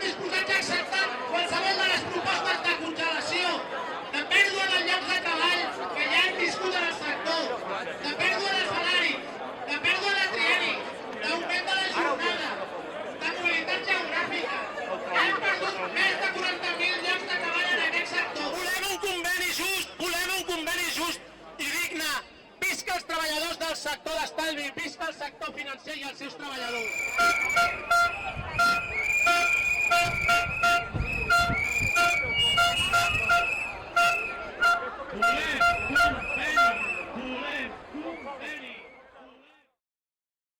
disposats a acceptar qualsevol de les propostes de congelació, de pèrdua de llocs de treball que ja hem viscut en el sector, de pèrdua de salari, de pèrdua de trienni, d'augment de la jornada, de mobilitat geogràfica. Hem perdut més de 40.000 llocs de treball en aquest sector. Volem un conveni just i digne. Visca els treballadors del sector d'estalvi, visca el sector financer i els seus treballadors.